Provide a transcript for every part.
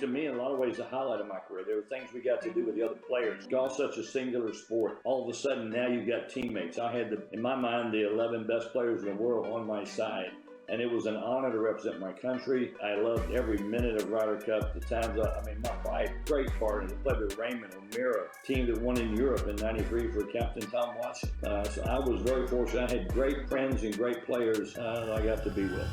to me, in a lot of ways, the highlight of my career. There were things we got to do with the other players. Golf's such a singular sport. All of a sudden, now you've got teammates. I had, in my mind, the 11 best players in the world on my side. And it was an honor to represent my country. I loved every minute of Ryder Cup. The times, my wife, great partner. I played with Raymond O'Meara, team that won in Europe in '93 for Captain Tom Watson. So I was very fortunate. I had great friends and great players I got to be with.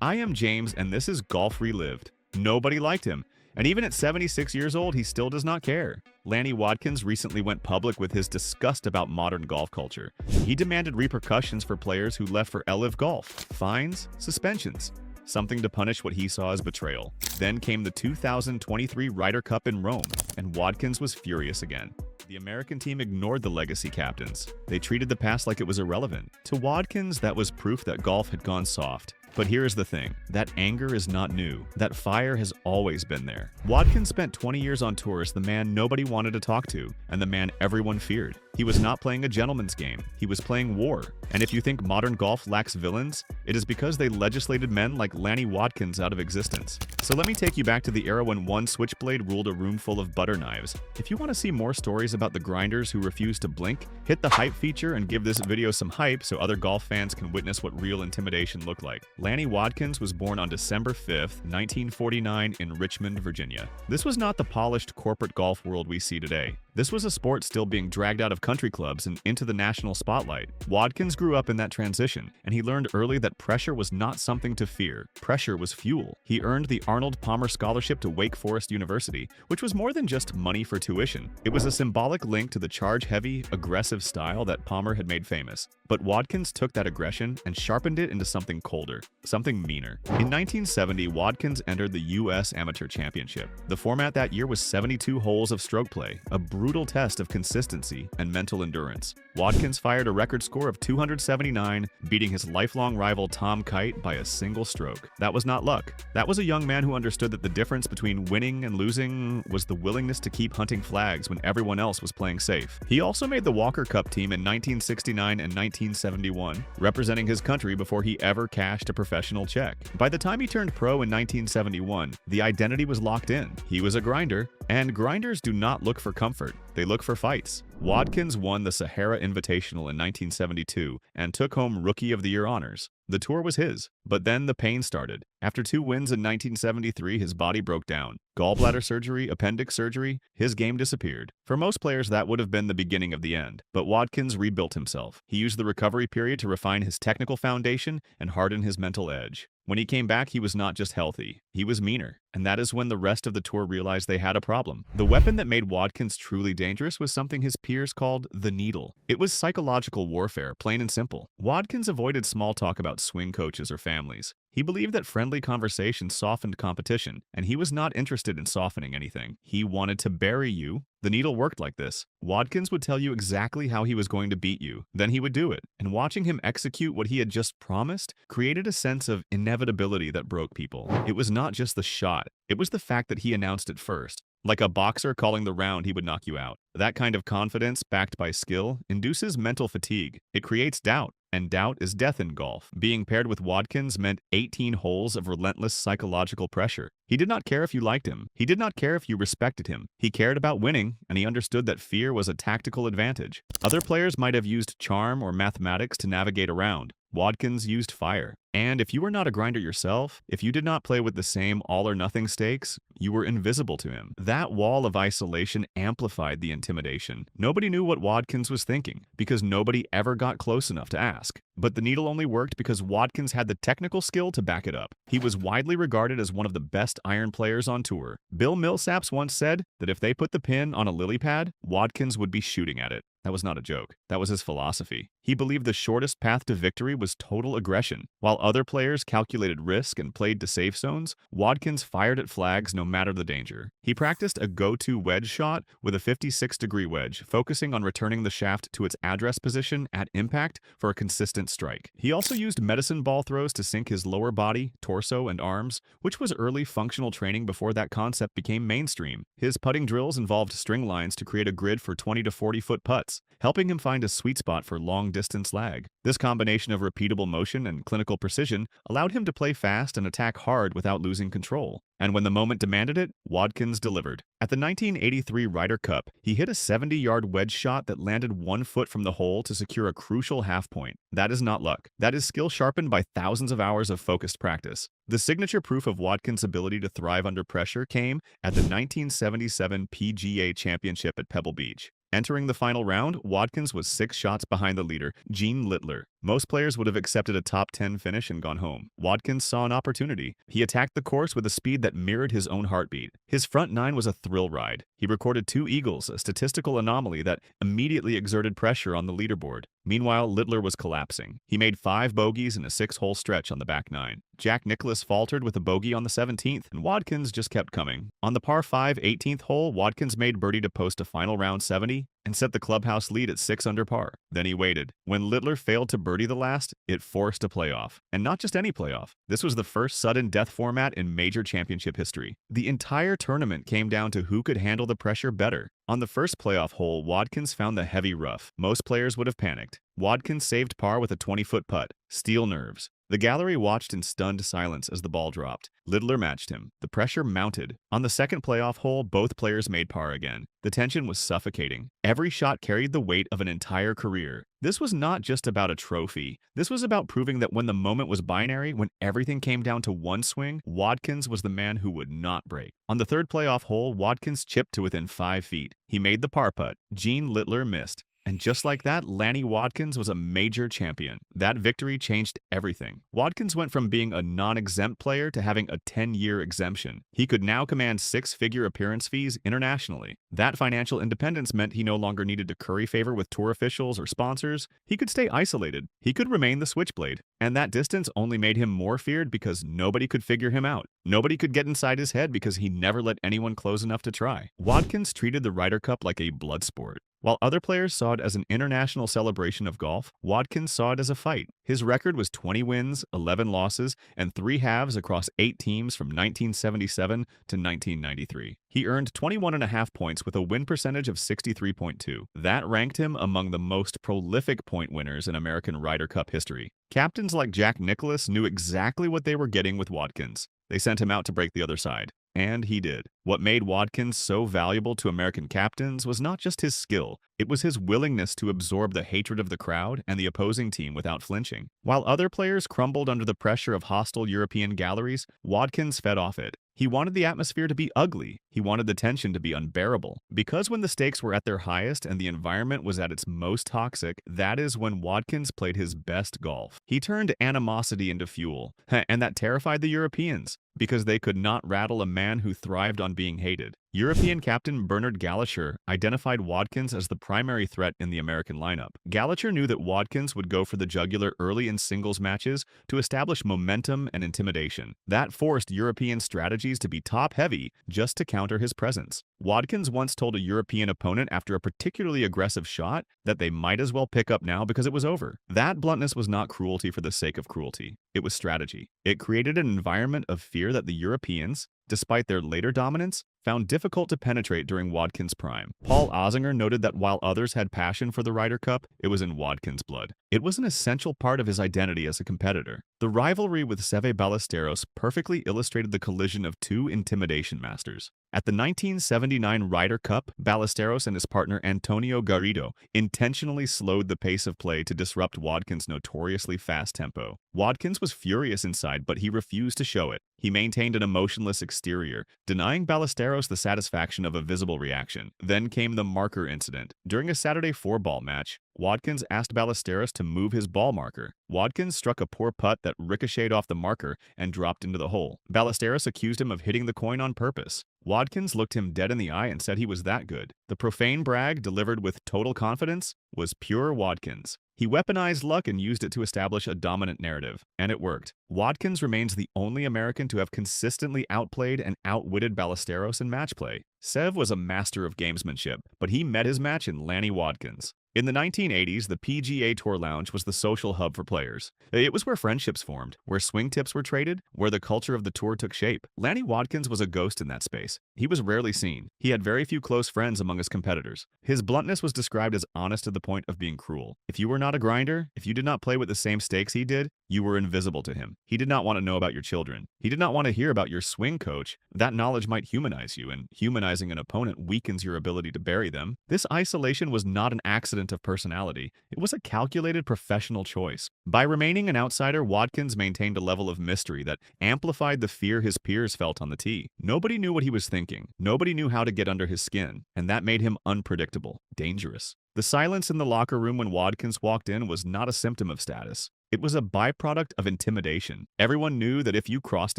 I am James, and this is Golf Relived. Nobody liked him. And even at 76 years old, he still does not care. Lanny Wadkins recently went public with his disgust about modern golf culture. He demanded repercussions for players who left for LIV Golf, fines, suspensions, something to punish what he saw as betrayal. Then came the 2023 Ryder Cup in Rome, and Wadkins was furious again. The American team ignored the legacy captains. They treated the past like it was irrelevant. To Wadkins, that was proof that golf had gone soft. But here's the thing, that anger is not new. That fire has always been there. Wadkins spent 20 years on tour as the man nobody wanted to talk to, and the man everyone feared. He was not playing a gentleman's game. He was playing war. And if you think modern golf lacks villains, it is because they legislated men like Lanny Wadkins out of existence. So let me take you back to the era when one switchblade ruled a room full of butter knives. If you want to see more stories about the grinders who refuse to blink, hit the hype feature and give this video some hype so other golf fans can witness what real intimidation looked like. Lanny Wadkins was born on December 5th, 1949 in Richmond, Virginia. This was not the polished corporate golf world we see today. This was a sport still being dragged out of country clubs and into the national spotlight. Wadkins grew up in that transition, and he learned early that pressure was not something to fear. Pressure was fuel. He earned the Arnold Palmer Scholarship to Wake Forest University, which was more than just money for tuition. It was a symbolic link to the charge-heavy, aggressive style that Palmer had made famous. But Wadkins took that aggression and sharpened it into something colder, something meaner. In 1970, Wadkins entered the U.S. Amateur Championship. The format that year was 72 holes of stroke play, a brutal test of consistency and mental endurance. Wadkins fired a record score of 279, beating his lifelong rival Tom Kite by a single stroke. That was not luck. That was a young man who understood that the difference between winning and losing was the willingness to keep hunting flags when everyone else was playing safe. He also made the Walker Cup team in 1969 and 1971, representing his country before he ever cashed a professional check. By the time he turned pro in 1971, the identity was locked in. He was a grinder, and grinders do not look for comfort. They look for fights. Wadkins won the Sahara Invitational in 1972 and took home Rookie of the Year honors. The tour was his, but then the pain started. After 2 wins in 1973, his body broke down. Gallbladder surgery, appendix surgery, his game disappeared. For most players, that would have been the beginning of the end. But Wadkins rebuilt himself. He used the recovery period to refine his technical foundation and harden his mental edge. When he came back, he was not just healthy, he was meaner. And that is when the rest of the tour realized they had a problem. The weapon that made Wadkins truly dangerous was something his peers called the needle. It was psychological warfare, plain and simple. Wadkins avoided small talk about swing coaches or families. He believed that friendly conversation softened competition, and he was not interested in softening anything. He wanted to bury you. The needle worked like this. Wadkins would tell you exactly how he was going to beat you. Then he would do it. And watching him execute what he had just promised created a sense of inevitability that broke people. It was not just the shot. It was the fact that he announced it first. Like a boxer calling the round, he would knock you out. That kind of confidence, backed by skill, induces mental fatigue. It creates doubt. And doubt is death in golf. Being paired with Wadkins meant 18 holes of relentless psychological pressure. He did not care if you liked him. He did not care if you respected him. He cared about winning, and he understood that fear was a tactical advantage. Other players might have used charm or mathematics to navigate around. Wadkins used fire. And if you were not a grinder yourself, if you did not play with the same all-or-nothing stakes, you were invisible to him. That wall of isolation amplified the intimidation. Nobody knew what Wadkins was thinking, because nobody ever got close enough to ask. But the needle only worked because Wadkins had the technical skill to back it up. He was widely regarded as one of the best iron players on tour. Bill Millsaps once said that if they put the pin on a lily pad, Wadkins would be shooting at it. That was not a joke. That was his philosophy. He believed the shortest path to victory was total aggression. While other players calculated risk and played to safe zones, Wadkins fired at flags no matter the danger. He practiced a go-to wedge shot with a 56-degree wedge, focusing on returning the shaft to its address position at impact for a consistent strike. He also used medicine ball throws to sink his lower body, torso, and arms, which was early functional training before that concept became mainstream. His putting drills involved string lines to create a grid for 20 to 40-foot putts, helping him find a sweet spot for long-distance lag. This combination of repeatable motion and clinical precision precision allowed him to play fast and attack hard without losing control. And when the moment demanded it, Wadkins delivered. At the 1983 Ryder Cup, he hit a 70-yard wedge shot that landed 1 foot from the hole to secure a crucial half point. That is not luck. That is skill sharpened by thousands of hours of focused practice. The signature proof of Wadkins' ability to thrive under pressure came at the 1977 PGA Championship at Pebble Beach. Entering the final round, Wadkins was 6 shots behind the leader, Gene Littler. Most players would have accepted a top 10 finish and gone home. Wadkins saw an opportunity. He attacked the course with a speed that mirrored his own heartbeat. His front 9 was a thrill ride. He recorded 2 eagles, a statistical anomaly that immediately exerted pressure on the leaderboard. Meanwhile, Littler was collapsing. He made 5 bogeys in a 6-hole stretch on the back 9. Jack Nicklaus faltered with a bogey on the 17th, and Wadkins just kept coming. On the par 5 18th hole, Wadkins made birdie to post a final round 70 and set the clubhouse lead at 6 under par. Then he waited. When Littler failed to birdie the last, it forced a playoff. And not just any playoff. This was the first sudden death format in major championship history. The entire tournament came down to who could handle the pressure better. On the first playoff hole, Wadkins found the heavy rough. Most players would have panicked. Wadkins saved par with a 20-foot putt. Steel nerves. The gallery watched in stunned silence as the ball dropped. Littler matched him. The pressure mounted. On the second playoff hole, both players made par again. The tension was suffocating. Every shot carried the weight of an entire career. This was not just about a trophy. This was about proving that when the moment was binary, when everything came down to one swing, Wadkins was the man who would not break. On the third playoff hole, Wadkins chipped to within 5 feet. He made the par putt. Gene Littler missed. And just like that, Lanny Wadkins was a major champion. That victory changed everything. Wadkins went from being a non-exempt player to having a 10-year exemption. He could now command 6-figure appearance fees internationally. That financial independence meant he no longer needed to curry favor with tour officials or sponsors. He could stay isolated. He could remain the switchblade. And that distance only made him more feared because nobody could figure him out. Nobody could get inside his head because he never let anyone close enough to try. Wadkins treated the Ryder Cup like a blood sport. While other players saw it as an international celebration of golf, Wadkins saw it as a fight. His record was 20 wins, 11 losses, and 3 halves across 8 teams from 1977 to 1993. He earned 21.5 points with a win percentage of 63.2. That ranked him among the most prolific point winners in American Ryder Cup history. Captains like Jack Nicklaus knew exactly what they were getting with Wadkins. They sent him out to break the other side. And he did. What made Wadkins so valuable to American captains was not just his skill, it was his willingness to absorb the hatred of the crowd and the opposing team without flinching. While other players crumbled under the pressure of hostile European galleries, Wadkins fed off it. He wanted the atmosphere to be ugly. He wanted the tension to be unbearable. Because when the stakes were at their highest and the environment was at its most toxic, that is when Wadkins played his best golf. He turned animosity into fuel, and that terrified the Europeans, because they could not rattle a man who thrived on being hated. European captain Bernard Gallacher identified Wadkins as the primary threat in the American lineup. Gallacher knew that Wadkins would go for the jugular early in singles matches to establish momentum and intimidation. That forced European strategies to be top-heavy just to counter his presence. Wadkins once told a European opponent after a particularly aggressive shot that they might as well pick up now because it was over. That bluntness was not cruelty for the sake of cruelty. It was strategy. It created an environment of fear that the Europeans, despite their later dominance, found difficult to penetrate during Wadkins' prime. Paul Ozinger noted that while others had passion for the Ryder Cup, it was in Wadkins' blood. It was an essential part of his identity as a competitor. The rivalry with Seve Ballesteros perfectly illustrated the collision of 2 intimidation masters. At the 1979 Ryder Cup, Ballesteros and his partner Antonio Garrido intentionally slowed the pace of play to disrupt Wadkins' notoriously fast tempo. Wadkins was furious inside, but he refused to show it. He maintained an emotionless exterior, denying Ballesteros the satisfaction of a visible reaction. Then came the marker incident. During a Saturday 4-ball match, Wadkins asked Ballesteros to move his ball marker. Wadkins struck a poor putt that ricocheted off the marker and dropped into the hole. Ballesteros accused him of hitting the coin on purpose. Wadkins looked him dead in the eye and said he was that good. The profane brag, delivered with total confidence, was pure Wadkins. He weaponized luck and used it to establish a dominant narrative, and it worked. Wadkins remains the only American to have consistently outplayed and outwitted Ballesteros in match play. Sev was a master of gamesmanship, but he met his match in Lanny Wadkins. In the 1980s, the PGA Tour Lounge was the social hub for players. It was where friendships formed, where swing tips were traded, where the culture of the tour took shape. Lanny Wadkins was a ghost in that space. He was rarely seen. He had very few close friends among his competitors. His bluntness was described as honest to the point of being cruel. If you were not a grinder, if you did not play with the same stakes he did, You were invisible to him. He did not want to know about your children. He did not want to hear about your swing coach. That knowledge might humanize you, and humanizing an opponent weakens your ability to bury them. This isolation was not an accident of personality. It was a calculated professional choice. By remaining an outsider, Wadkins maintained a level of mystery that amplified the fear his peers felt on the tee. Nobody knew what he was thinking. Nobody knew how to get under his skin, and that made him unpredictable, dangerous. The silence in the locker room when Wadkins walked in was not a symptom of status. It was a byproduct of intimidation. Everyone knew that if you crossed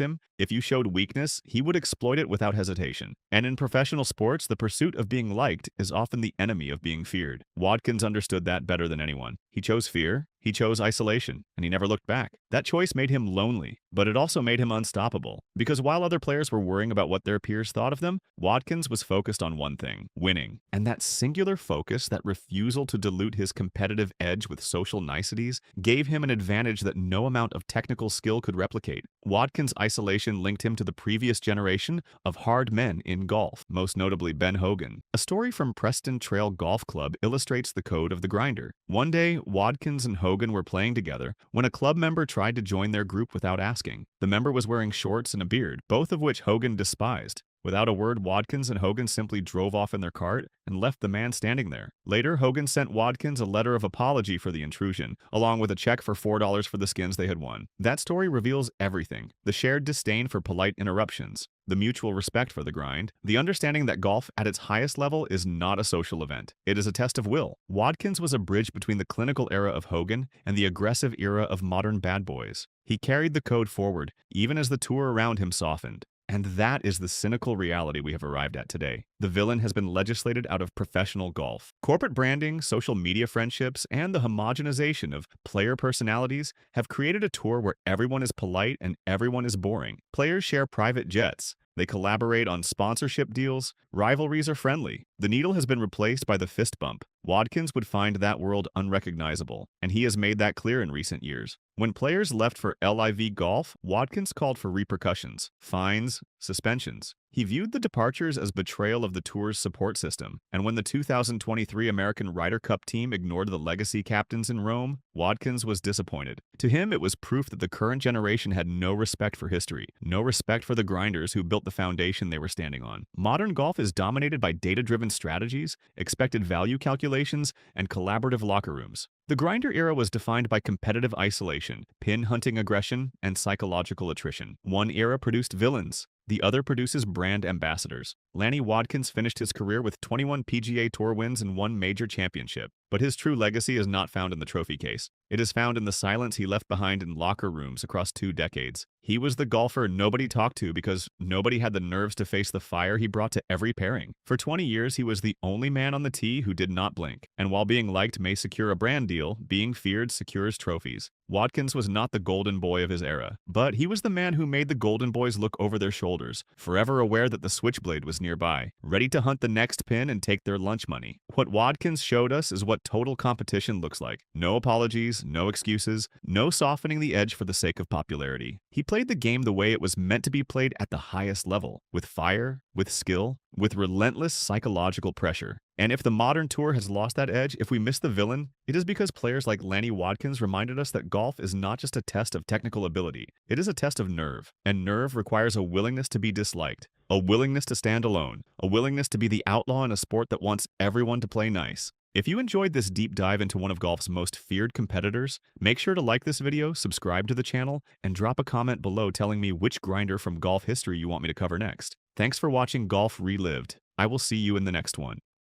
him, if you showed weakness, he would exploit it without hesitation. And in professional sports, the pursuit of being liked is often the enemy of being feared. Wadkins understood that better than anyone. He chose fear, he chose isolation, and he never looked back. That choice made him lonely, but it also made him unstoppable. Because while other players were worrying about what their peers thought of them, Wadkins was focused on one thing: winning. And that singular focus, that refusal to dilute his competitive edge with social niceties, gave him an advantage that no amount of technical skill could replicate. Wadkins' isolation linked him to the previous generation of hard men in golf, most notably Ben Hogan. A story from Preston Trail Golf Club illustrates the code of the grinder. One day, Wadkins and Hogan were playing together when a club member tried to join their group without asking. The member was wearing shorts and a beard, both of which Hogan despised. Without a word, Wadkins and Hogan simply drove off in their cart and left the man standing there. Later, Hogan sent Wadkins a letter of apology for the intrusion, along with a check for $4 for the skins they had won. That story reveals everything: the shared disdain for polite interruptions, the mutual respect for the grind, the understanding that golf at its highest level is not a social event. It is a test of will. Wadkins was a bridge between the clinical era of Hogan and the aggressive era of modern bad boys. He carried the code forward, even as the tour around him softened. And that is the cynical reality we have arrived at today. The villain has been legislated out of professional golf. Corporate branding, social media friendships, and the homogenization of player personalities have created a tour where everyone is polite and everyone is boring. Players share private jets. They collaborate on sponsorship deals. Rivalries are friendly. The needle has been replaced by the fist bump. Wadkins would find that world unrecognizable, and he has made that clear in recent years. When players left for LIV Golf, Wadkins called for repercussions, fines, suspensions. He viewed the departures as betrayal of the tour's support system, and when the 2023 American Ryder Cup team ignored the legacy captains in Rome, Wadkins was disappointed. To him, it was proof that the current generation had no respect for history, no respect for the grinders who built the foundation they were standing on. Modern golf is dominated by data-driven strategies, expected value calculations, and collaborative locker rooms. The grinder era was defined by competitive isolation, pin-hunting aggression, and psychological attrition. One era produced villains. The other produces brand ambassadors. Lanny Wadkins finished his career with 21 PGA Tour wins and one major championship. But his true legacy is not found in the trophy case. It is found in the silence he left behind in locker rooms across 2 decades. He was the golfer nobody talked to because nobody had the nerves to face the fire he brought to every pairing. For 20 years, he was the only man on the tee who did not blink. And while being liked may secure a brand deal, being feared secures trophies. Wadkins was not the golden boy of his era, but he was the man who made the golden boys look over their shoulders, forever aware that the switchblade was nearby, ready to hunt the next pin and take their lunch money. What Wadkins showed us is what total competition looks like. No apologies, no excuses, no softening the edge for the sake of popularity. He played the game the way it was meant to be played at the highest level, with fire, with skill, with relentless psychological pressure. And if the modern tour has lost that edge, if we miss the villain, it is because players like Lanny Wadkins reminded us that golf is not just a test of technical ability, it is a test of nerve. And nerve requires a willingness to be disliked, a willingness to stand alone, a willingness to be the outlaw in a sport that wants everyone to play nice. If you enjoyed this deep dive into one of golf's most feared competitors, make sure to like this video, subscribe to the channel, and drop a comment below telling me which grinder from golf history you want me to cover next. Thanks for watching Golf Relived. I will see you in the next one.